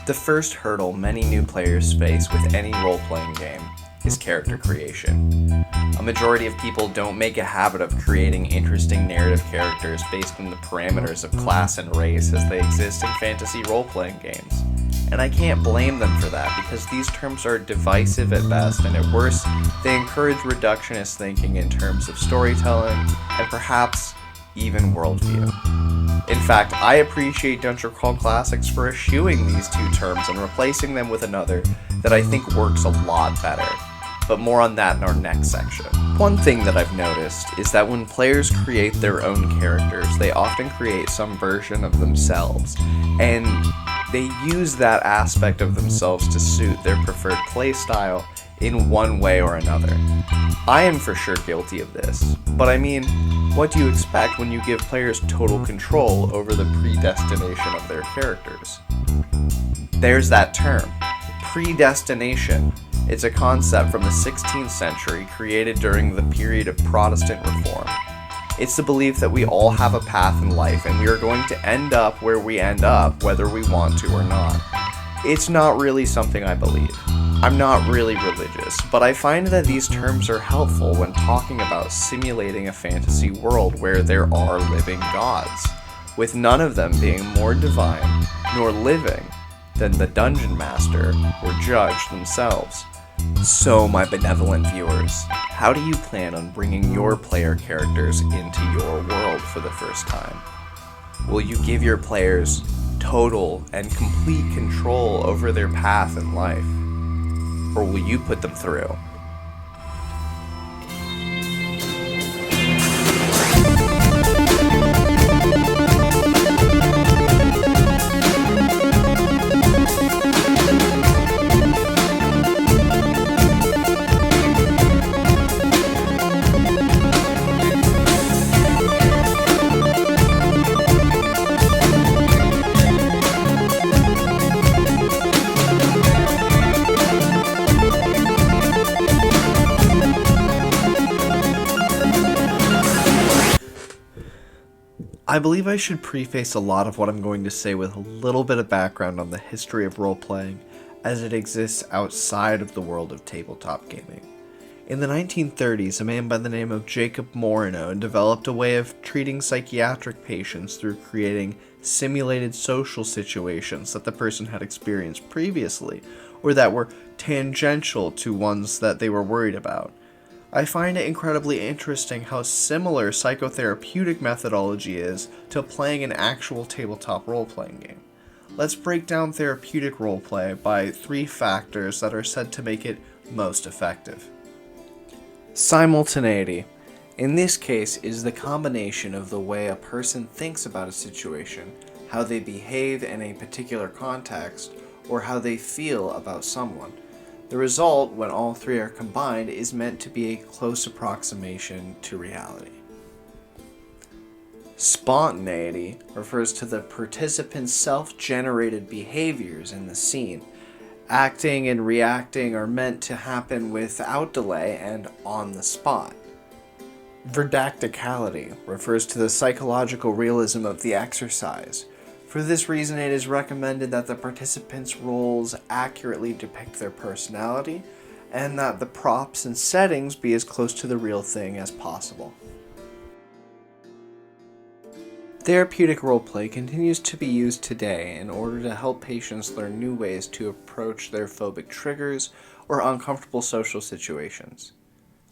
The first hurdle many new players face with any role-playing game is character creation. A majority of people don't make a habit of creating interesting narrative characters based on the parameters of class and race as they exist in fantasy role-playing games. And I can't blame them for that, because these terms are divisive at best, and at worst, they encourage reductionist thinking in terms of storytelling, and perhaps even worldview. In fact, I appreciate Dungeon Crawl Classics for eschewing these two terms and replacing them with another that I think works a lot better. But more on that in our next section. One thing that I've noticed is that when players create their own characters, they often create some version of themselves, and they use that aspect of themselves to suit their preferred playstyle in one way or another. I am for sure guilty of this, but I mean, what do you expect when you give players total control over the predestination of their characters? There's that term, predestination. It's a concept from the 16th century created during the period of Protestant reform. It's the belief that we all have a path in life and we are going to end up where we end up whether we want to or not. It's not really something I believe. I'm not really religious, but I find that these terms are helpful when talking about simulating a fantasy world where there are living gods, with none of them being more divine nor living than the dungeon master or judge themselves. So, my benevolent viewers, how do you plan on bringing your player characters into your world for the first time? Will you give your players total and complete control over their path in life? Or will you put them through? I believe I should preface a lot of what I'm going to say with a little bit of background on the history of role-playing as it exists outside of the world of tabletop gaming. In the 1930s, a man by the name of Jacob Moreno developed a way of treating psychiatric patients through creating simulated social situations that the person had experienced previously, or that were tangential to ones that they were worried about. I find it incredibly interesting how similar psychotherapeutic methodology is to playing an actual tabletop role-playing game. Let's break down therapeutic roleplay by 3 factors that are said to make it most effective. Simultaneity. In this case, is the combination of the way a person thinks about a situation, how they behave in a particular context, or how they feel about someone. The result, when all 3 are combined, is meant to be a close approximation to reality. Spontaneity refers to the participant's self-generated behaviors in the scene. Acting and reacting are meant to happen without delay and on the spot. Verdacticality refers to the psychological realism of the exercise. For this reason, it is recommended that the participants' roles accurately depict their personality, and that the props and settings be as close to the real thing as possible. Therapeutic roleplay continues to be used today in order to help patients learn new ways to approach their phobic triggers or uncomfortable social situations.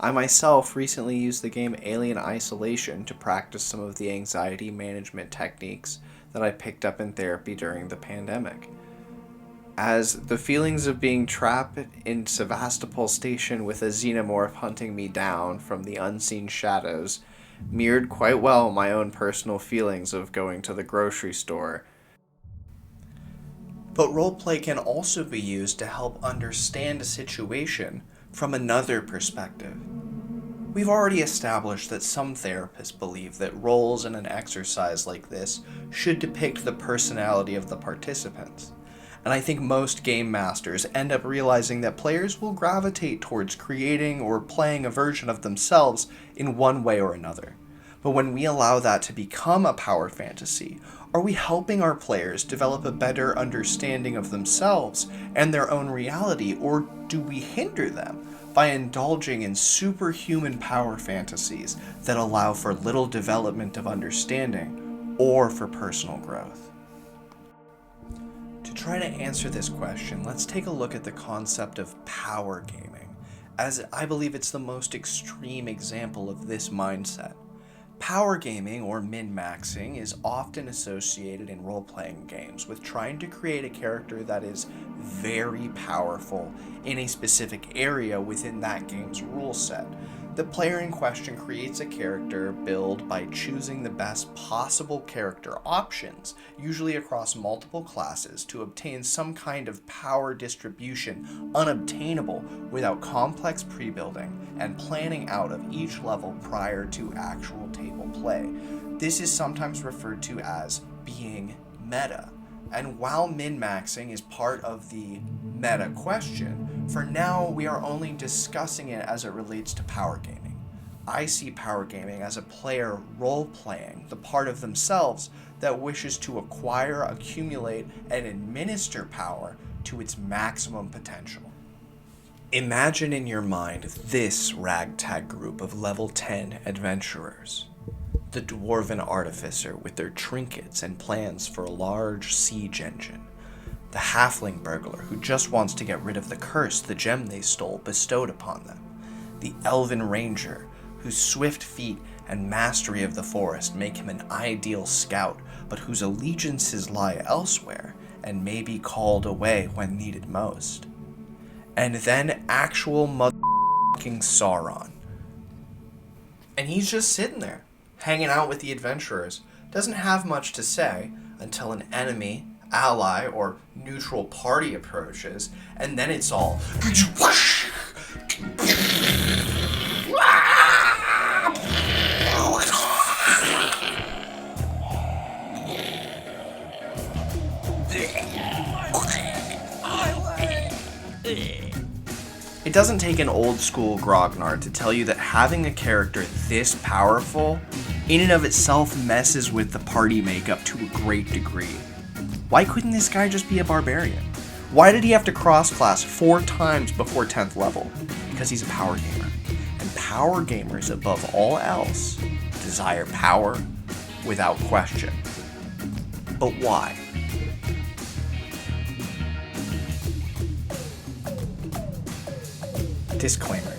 I myself recently used the game Alien Isolation to practice some of the anxiety management techniques that I picked up in therapy during the pandemic. As the feelings of being trapped in Sevastopol Station with a xenomorph hunting me down from the unseen shadows mirrored quite well my own personal feelings of going to the grocery store. But roleplay can also be used to help understand a situation from another perspective. We've already established that some therapists believe that roles in an exercise like this should depict the personality of the participants. And I think most game masters end up realizing that players will gravitate towards creating or playing a version of themselves in one way or another. But when we allow that to become a power fantasy, are we helping our players develop a better understanding of themselves and their own reality, or do we hinder them by indulging in superhuman power fantasies that allow for little development of understanding or for personal growth? To try to answer this question, let's take a look at the concept of power gaming, as I believe it's the most extreme example of this mindset. Power gaming, or min-maxing, is often associated in role-playing games with trying to create a character that is very powerful in a specific area within that game's rule set. The player in question creates a character build by choosing the best possible character options, usually across multiple classes, to obtain some kind of power distribution unobtainable without complex pre-building and planning out of each level prior to actual table play. This is sometimes referred to as being meta. And while min-maxing is part of the meta question, for now we are only discussing it as it relates to power gaming. I see power gaming as a player role-playing the part of themselves that wishes to acquire, accumulate, and administer power to its maximum potential. Imagine in your mind this ragtag group of level 10 adventurers. The dwarven artificer with their trinkets and plans for a large siege engine. The halfling burglar who just wants to get rid of the curse the gem they stole bestowed upon them. The elven ranger whose swift feet and mastery of the forest make him an ideal scout, but whose allegiances lie elsewhere and may be called away when needed most. And then actual motherfucking Sauron. And he's just sitting there, hanging out with the adventurers, doesn't have much to say until an enemy, ally, or neutral party approaches, and then it's all It doesn't take an old school grognard to tell you that having a character this powerful in and of itself messes with the party makeup to a great degree. Why couldn't this guy just be a barbarian? Why did he have to cross-class 4 times before 10th level? Because he's a power gamer. And power gamers, above all else, desire power without question. But why? Disclaimer.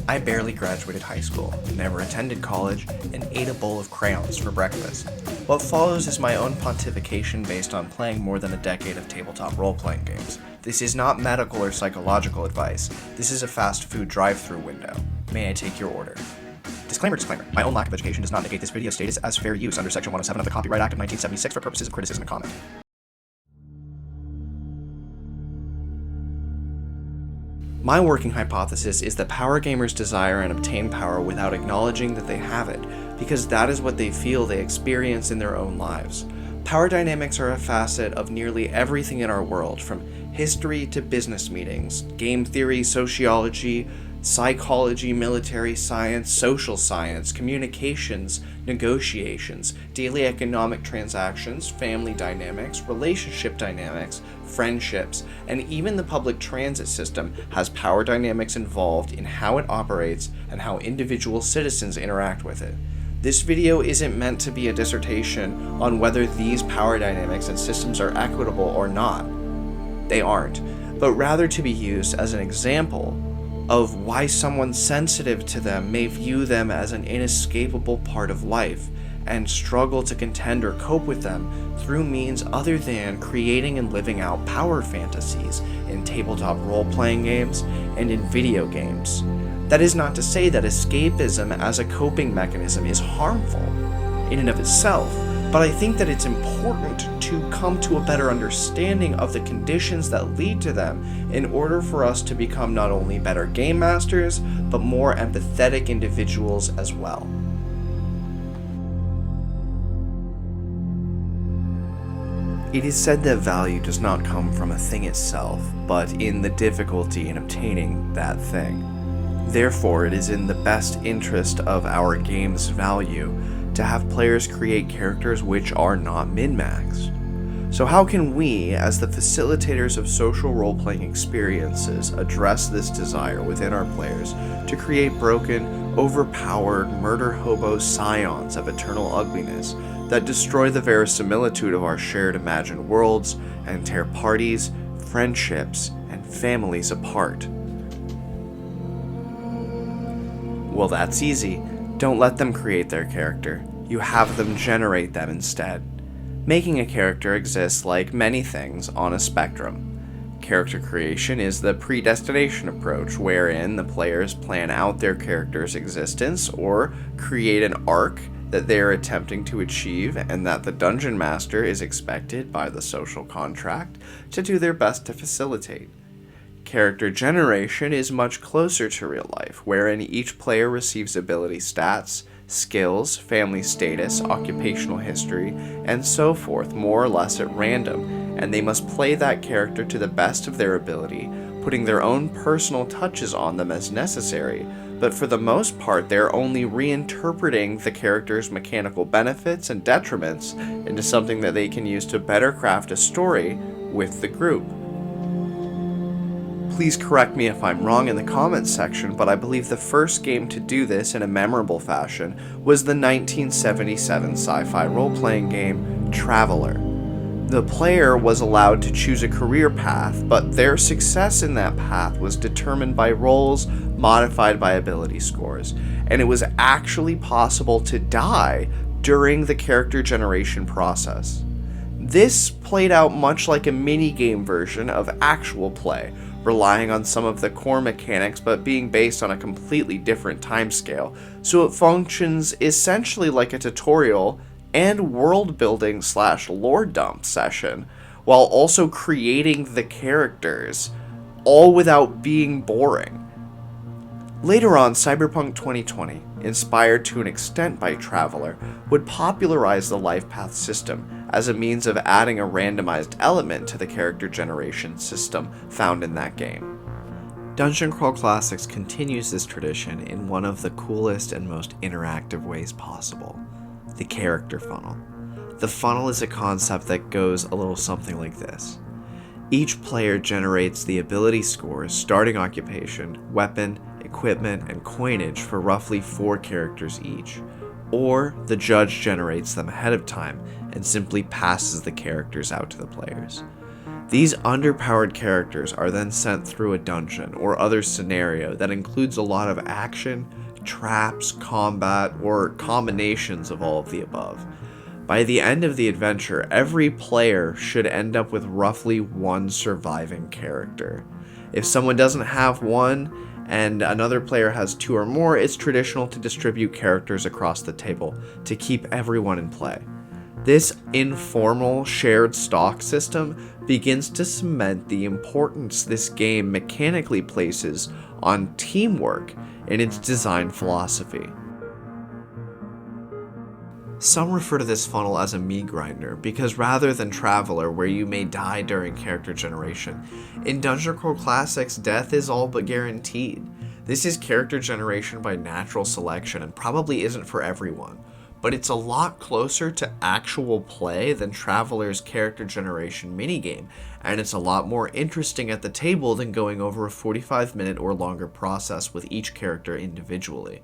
I barely graduated high school, never attended college, and ate a bowl of crayons for breakfast. What follows is my own pontification based on playing more than a decade of tabletop role-playing games. This is not medical or psychological advice. This is a fast food drive-thru window. May I take your order? Disclaimer. My own lack of education does not negate this video's status as fair use under Section 107 of the Copyright Act of 1976 for purposes of criticism and comment. My working hypothesis is that power gamers desire and obtain power without acknowledging that they have it, because that is what they feel they experience in their own lives. Power dynamics are a facet of nearly everything in our world, from history to business meetings, game theory, sociology, psychology, military science, social science, communications, negotiations, daily economic transactions, family dynamics, relationship dynamics, friendships, and even the public transit system has power dynamics involved in how it operates and how individual citizens interact with it. This video isn't meant to be a dissertation on whether these power dynamics and systems are equitable or not. They aren't, but rather to be used as an example of why someone sensitive to them may view them as an inescapable part of life and struggle to contend or cope with them through means other than creating and living out power fantasies in tabletop role-playing games and in video games. That is not to say that escapism as a coping mechanism is harmful in and of itself, but I think that it's important to come to a better understanding of the conditions that lead to them in order for us to become not only better game masters, but more empathetic individuals as well. It is said that value does not come from a thing itself, but in the difficulty in obtaining that thing. Therefore, it is in the best interest of our game's value to have players create characters which are not min-maxed. So how can we, as the facilitators of social role-playing experiences, address this desire within our players to create broken, overpowered, murder hobo scions of eternal ugliness that destroy the verisimilitude of our shared imagined worlds and tear parties, friendships, and families apart? Well, that's easy. Don't let them create their character. You have them generate them instead. Making a character exists like many things on a spectrum. Character creation is the predestination approach, wherein the players plan out their character's existence or create an arc that they are attempting to achieve, and that the dungeon master is expected by the social contract to do their best to facilitate. Character generation is much closer to real life, wherein each player receives ability stats, skills, family status, occupational history, and so forth more or less at random, and they must play that character to the best of their ability, putting their own personal touches on them as necessary, but for the most part they're only reinterpreting the character's mechanical benefits and detriments into something that they can use to better craft a story with the group. Please correct me if I'm wrong in the comments section, but I believe the first game to do this in a memorable fashion was the 1977 sci-fi role-playing game Traveler. The player was allowed to choose a career path, but their success in that path was determined by roles modified by ability scores, and it was actually possible to die during the character generation process. This played out much like a mini-game version of actual play, relying on some of the core mechanics but being based on a completely different timescale, so it functions essentially like a tutorial and world-building / lore dump session, while also creating the characters, all without being boring. Later on, Cyberpunk 2020, inspired to an extent by Traveler, would popularize the life path system as a means of adding a randomized element to the character generation system found in that game. Dungeon Crawl Classics continues this tradition in one of the coolest and most interactive ways possible: the character funnel. The funnel is a concept that goes a little something like this. Each player generates the ability scores, starting occupation, weapon, equipment, and coinage for roughly 4 characters each, or the judge generates them ahead of time and simply passes the characters out to the players. These underpowered characters are then sent through a dungeon or other scenario that includes a lot of action, traps, combat, or combinations of all of the above. By the end of the adventure, every player should end up with roughly 1 surviving character. If someone doesn't have one, and another player has 2 or more, it's traditional to distribute characters across the table to keep everyone in play. This informal shared stock system begins to cement the importance this game mechanically places on teamwork in its design philosophy. Some refer to this funnel as a meat grinder because rather than Traveler, where you may die during character generation, in Dungeon Crawl Classics, death is all but guaranteed. This is character generation by natural selection and probably isn't for everyone, but it's a lot closer to actual play than Traveler's character generation minigame, and it's a lot more interesting at the table than going over a 45-minute or longer process with each character individually.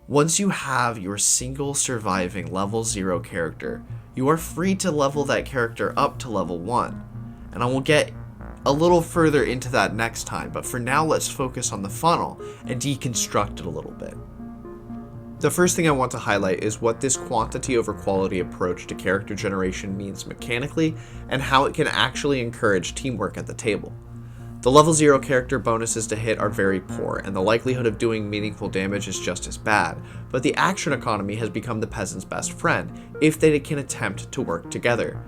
Once you have your single surviving level 0 character, you are free to level that character up to level 1, and I will get a little further into that next time, but for now let's focus on the funnel and deconstruct it a little bit. The first thing I want to highlight is what this quantity over quality approach to character generation means mechanically and how it can actually encourage teamwork at the table. The level 0 character bonuses to hit are very poor, and the likelihood of doing meaningful damage is just as bad, but the action economy has become the peasant's best friend if they can attempt to work together.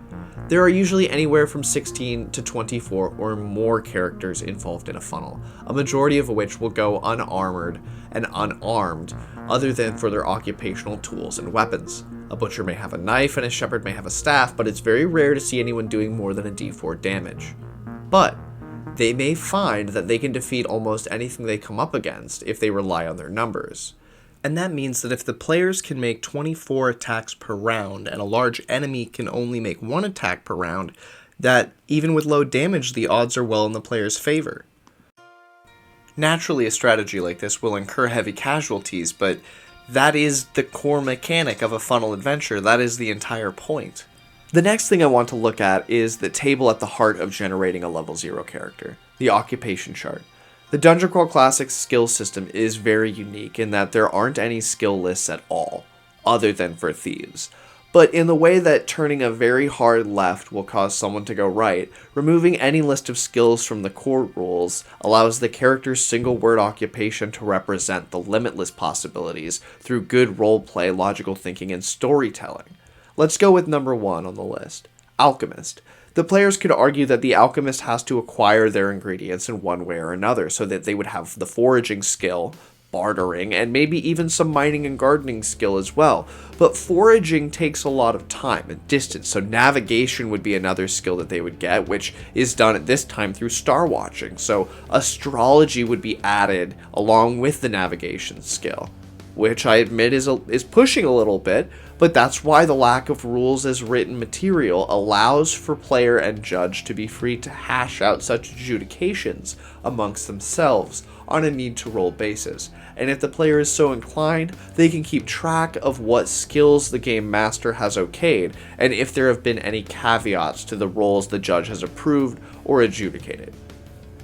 There are usually anywhere from 16 to 24 or more characters involved in a funnel, a majority of which will go unarmored and unarmed other than for their occupational tools and weapons. A butcher may have a knife and a shepherd may have a staff, but it's very rare to see anyone doing more than a d4 damage. But they may find that they can defeat almost anything they come up against if they rely on their numbers. And that means that if the players can make 24 attacks per round and a large enemy can only make 1 attack per round, that even with low damage, the odds are well in the player's favor. Naturally, a strategy like this will incur heavy casualties, but that is the core mechanic of a funnel adventure. That is the entire point. The next thing I want to look at is the table at the heart of generating a level 0 character, the occupation chart. The Dungeon Crawl Classics skill system is very unique in that there aren't any skill lists at all, other than for thieves. But in the way that turning a very hard left will cause someone to go right, removing any list of skills from the core rules allows the character's single-word occupation to represent the limitless possibilities through good roleplay, logical thinking, and storytelling. Let's go with number 1 on the list, Alchemist. The players could argue that the alchemist has to acquire their ingredients in one way or another so that they would have the foraging skill, bartering, and maybe even some mining and gardening skill as well. But foraging takes a lot of time and distance, so navigation would be another skill that they would get, which is done at this time through star watching. So astrology would be added along with the navigation skill, which I admit is pushing a little bit, but that's why the lack of rules as written material allows for player and judge to be free to hash out such adjudications amongst themselves on a need-to-roll basis. And if the player is so inclined, they can keep track of what skills the game master has okayed, and if there have been any caveats to the rolls the judge has approved or adjudicated.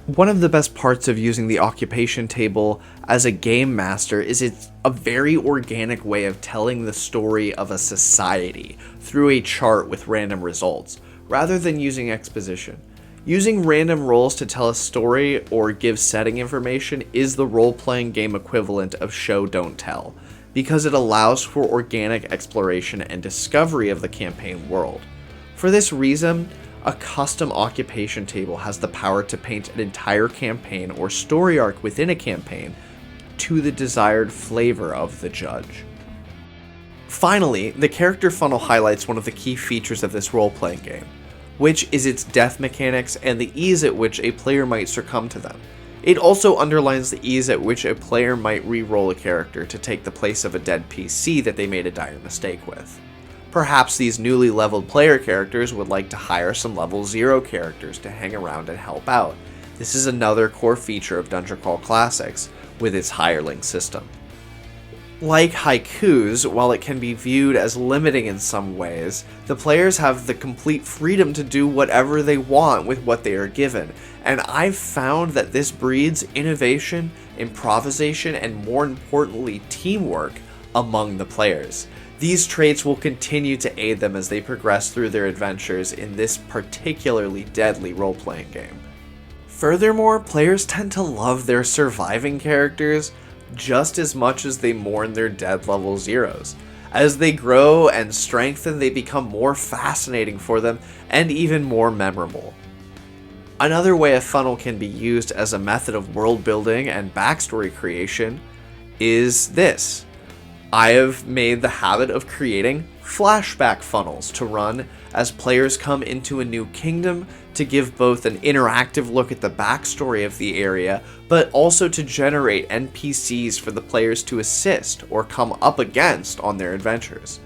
One of the best parts of using the occupation table as a game master is it's a very organic way of telling the story of a society through a chart with random results, rather than using exposition. Using random rolls to tell a story or give setting information is the role-playing game equivalent of show don't tell, because it allows for organic exploration and discovery of the campaign world. For this reason, a custom occupation table has the power to paint an entire campaign or story arc within a campaign to the desired flavor of the judge. Finally, the character funnel highlights one of the key features of this role-playing game, which is its death mechanics and the ease at which a player might succumb to them. It also underlines the ease at which a player might re-roll a character to take the place of a dead PC that they made a dire mistake with. Perhaps these newly leveled player characters would like to hire some level 0 characters to hang around and help out. This is another core feature of Dungeon Crawl Classics with its hireling system. Like haikus, while it can be viewed as limiting in some ways, the players have the complete freedom to do whatever they want with what they are given, and I've found that this breeds innovation, improvisation, and more importantly, teamwork among the players. These traits will continue to aid them as they progress through their adventures in this particularly deadly role-playing game. Furthermore, players tend to love their surviving characters just as much as they mourn their dead level 0s. As they grow and strengthen, they become more fascinating for them and even more memorable. Another way a funnel can be used as a method of world building and backstory creation is this. I have made the habit of creating flashback funnels to run as players come into a new kingdom to give both an interactive look at the backstory of the area, but also to generate NPCs for the players to assist or come up against on their adventures.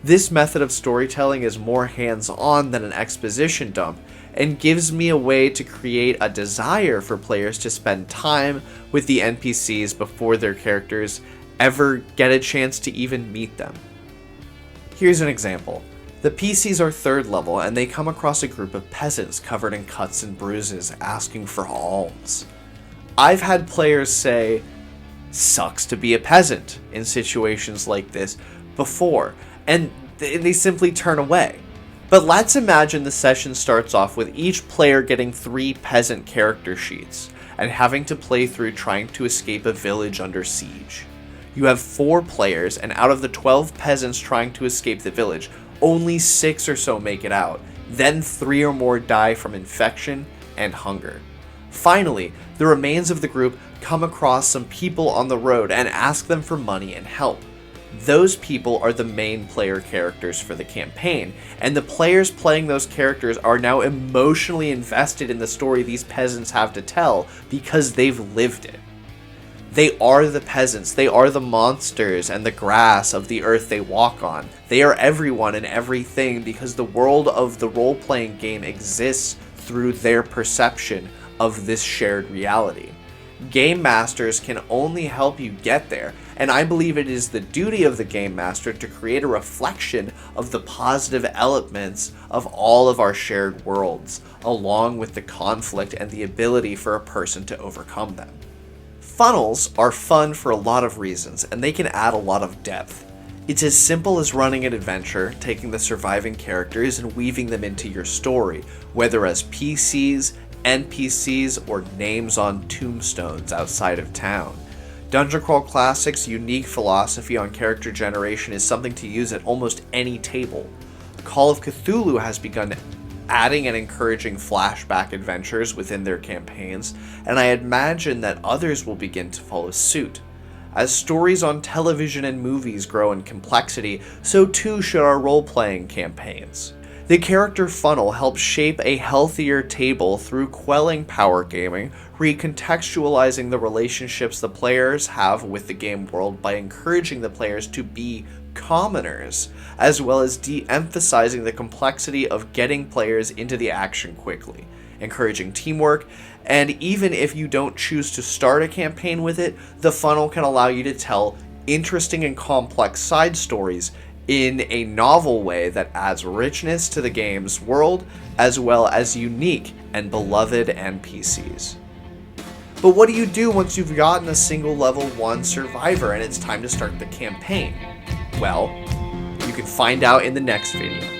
This method of storytelling is more hands-on than an exposition dump, and gives me a way to create a desire for players to spend time with the NPCs before their characters ever get a chance to even meet them. Here's an example. The PCs are 3rd level and they come across a group of peasants covered in cuts and bruises asking for alms. I've had players say, "Sucks to be a peasant" in situations like this before, and they simply turn away. But let's imagine the session starts off with each player getting 3 peasant character sheets and having to play through trying to escape a village under siege. You have 4 players, and out of the 12 peasants trying to escape the village, only 6 or so make it out. Then 3 or more die from infection and hunger. Finally, the remains of the group come across some people on the road and ask them for money and help. Those people are the main player characters for the campaign, and the players playing those characters are now emotionally invested in the story these peasants have to tell because they've lived it. They are the peasants, they are the monsters and the grass of the earth they walk on. They are everyone and everything because the world of the role-playing game exists through their perception of this shared reality. Game masters can only help you get there, and I believe it is the duty of the game master to create a reflection of the positive elements of all of our shared worlds, along with the conflict and the ability for a person to overcome them. Funnels are fun for a lot of reasons, and they can add a lot of depth. It's as simple as running an adventure, taking the surviving characters and weaving them into your story, whether as PCs, NPCs, or names on tombstones outside of town. Dungeon Crawl Classic's unique philosophy on character generation is something to use at almost any table. Call of Cthulhu has begun adding and encouraging flashback adventures within their campaigns, and I imagine that others will begin to follow suit. As stories on television and movies grow in complexity, so too should our role-playing campaigns. The character funnel helps shape a healthier table through quelling power gaming, recontextualizing the relationships the players have with the game world by encouraging the players to be commoners, as well as de-emphasizing the complexity of getting players into the action quickly, encouraging teamwork, and even if you don't choose to start a campaign with it, the funnel can allow you to tell interesting and complex side stories in a novel way that adds richness to the game's world, as well as unique and beloved NPCs. But what do you do once you've gotten a single level 1 survivor and it's time to start the campaign? Well, you can find out in the next video.